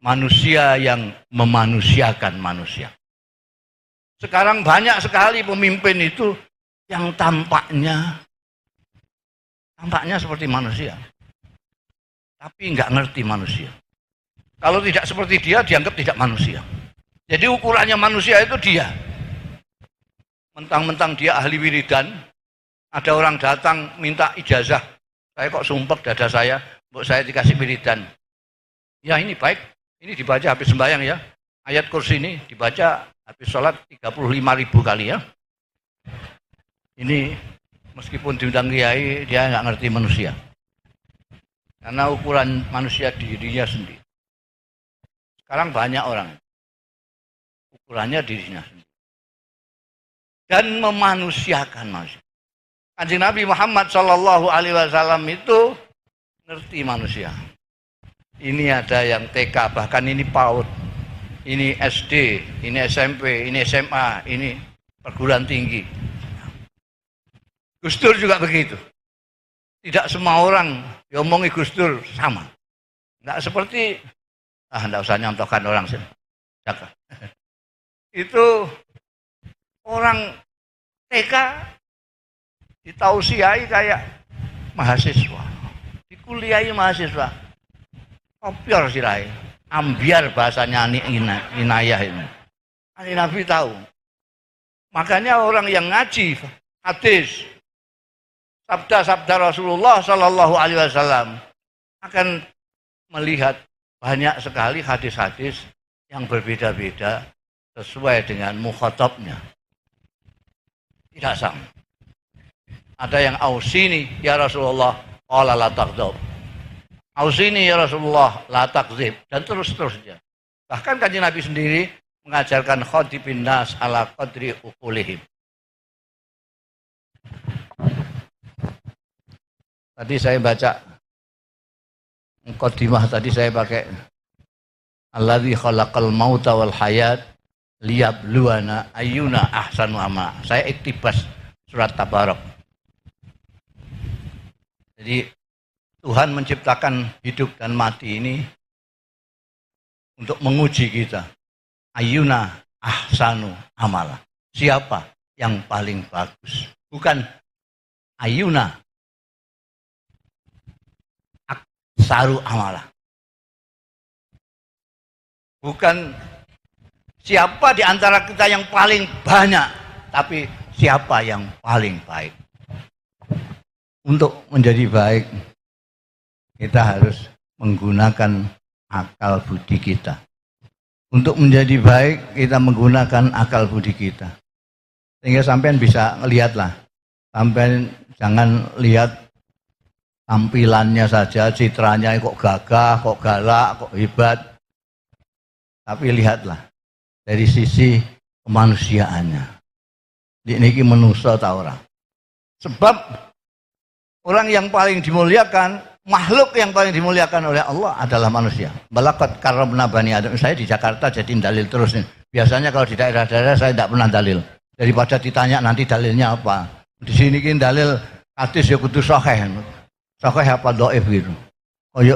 manusia yang memanusiakan manusia. Sekarang banyak sekali pemimpin itu yang tampaknya seperti manusia, tapi nggak ngerti manusia. Kalau tidak seperti dia, dianggap tidak manusia. Jadi ukurannya manusia itu dia. Mentang-mentang dia ahli wiridan, ada orang datang minta ijazah. Saya kok sumpek dada saya, buat saya dikasih wiridan. Ya ini baik, ini dibaca habis sembahyang ya. Ayat kursi ini dibaca habis sholat 35.000 kali ya. Ini meskipun diundang kiai, dia nggak ngerti manusia. Karena ukuran manusia dirinya sendiri. Sekarang banyak orang ukurannya dirinya sendiri dan memanusiakan manusia. Kanjeng Nabi Muhammad Shallallahu Alaihi Wasallam itu ngerti manusia. Ini ada yang TK, bahkan ini PAUD, ini SD, ini SMP, ini SMA, ini perguruan tinggi. Gus Dur juga begitu. Tidak semua orang diomongi Gus Dur sama. Nggak seperti nggak usah nyontohkan orang sini. Itu orang TK ditausiai kayak mahasiswa, dikuliahi mahasiswa, kopior sirai, ambiar bahasanya inayah ini. Nabi tahu. Makanya orang yang ngaji hadis, sabda-sabda Rasulullah Shallallahu Alaihi Wasallam akan melihat banyak sekali hadis-hadis yang berbeda-beda sesuai dengan mukhatabnya. Tidak sama. Ada yang ausini ya Rasulullah, qala la taghdab. Ausini ya Rasulullah, la takdzib, dan terus-terusnya. Bahkan Kanjeng Nabi sendiri mengajarkan khadibin nas ala qadri uqulihim. Tadi saya baca muqaddimah, tadi saya pakai alladzi khalaqal mauta wal hayat liyabluwana ayyuna ahsanu amala. Saya iktibas surat Tabarak. Jadi Tuhan menciptakan hidup dan mati ini untuk menguji kita. Ayyuna ahsanu amala. Siapa yang paling bagus? Bukan ayyuna aksaru amala. Bukan siapa di antara kita yang paling banyak, tapi siapa yang paling baik. Untuk menjadi baik, kita harus menggunakan akal budi kita. Untuk menjadi baik, kita menggunakan akal budi kita. Sehingga sampean bisa lihatlah. Sampean jangan lihat tampilannya saja, citranya kok gagah, kok galak, kok hebat. Tapi lihatlah dari sisi kemanusiaannya. Niki manusia ta ora? Sebab orang yang paling dimuliakan, makhluk yang paling dimuliakan oleh Allah adalah manusia. Balaqad karramna bani Adam. Saya di Jakarta jadi dalil terus nih. Biasanya kalau di daerah-daerah saya tidak pernah dalil. Daripada ditanya nanti dalilnya apa. Di sini kan dalil hadis ya kudu sahih. Sahih apa dhaif gitu. Oh yo.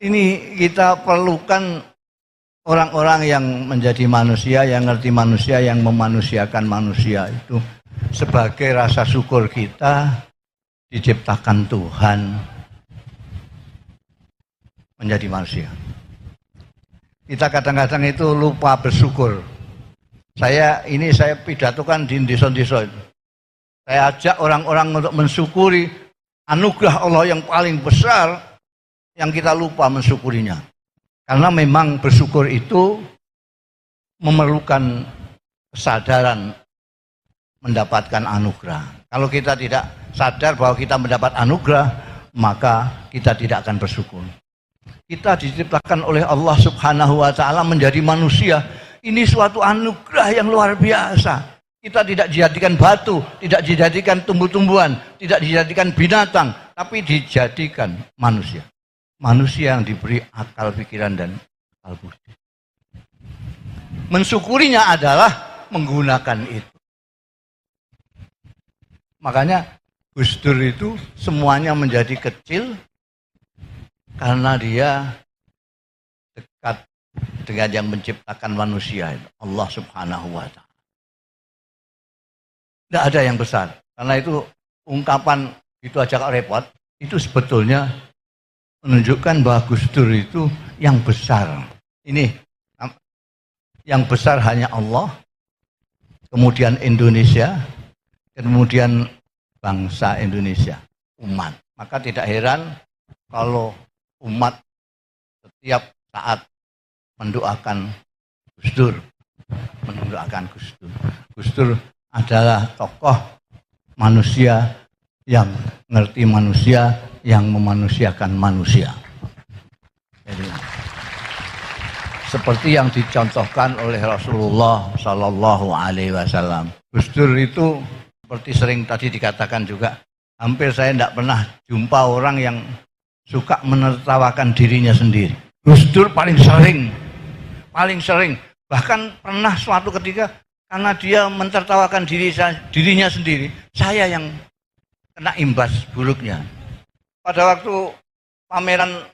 Ini kita perlukan orang-orang yang menjadi manusia, yang ngerti manusia, yang memanusiakan manusia itu sebagai rasa syukur kita diciptakan Tuhan menjadi manusia. Kita kadang-kadang itu lupa bersyukur. Saya pidatokan di desa-desa. Saya ajak orang-orang untuk mensyukuri anugerah Allah yang paling besar yang kita lupa mensyukurinya. Karena memang bersyukur itu memerlukan kesadaran mendapatkan anugerah. Kalau kita tidak sadar bahwa kita mendapat anugerah, maka kita tidak akan bersyukur. Kita diciptakan oleh Allah Subhanahu wa taala menjadi manusia. Ini suatu anugerah yang luar biasa. Kita tidak dijadikan batu, tidak dijadikan tumbuh-tumbuhan, tidak dijadikan binatang, tapi dijadikan manusia. Manusia yang diberi akal pikiran dan akal budi. Mensyukurinya adalah menggunakan itu. Makanya Gus Dur itu semuanya menjadi kecil karena dia dekat dengan yang menciptakan manusia, Allah Subhanahu wa Ta'ala. Tidak ada yang besar. Karena itu ungkapan itu aja kok repot, itu sebetulnya menunjukkan bahwa Gus Dur itu yang besar. Ini yang besar hanya Allah, kemudian Indonesia, kemudian bangsa Indonesia, umat. Maka tidak heran kalau umat setiap saat mendoakan Gus Dur, mendoakan Gus Dur. Gus Dur adalah tokoh manusia yang ngerti manusia, yang memanusiakan manusia. Jadi, seperti yang dicontohkan oleh Rasulullah Sallallahu Alaihi Wasallam. Gus Dur itu seperti sering tadi dikatakan juga, hampir saya tidak pernah jumpa orang yang suka menertawakan dirinya sendiri. Gus Dur paling sering. Bahkan pernah suatu ketika karena dia mentertawakan dirinya sendiri, saya yang kena imbas buruknya. Pada waktu pameran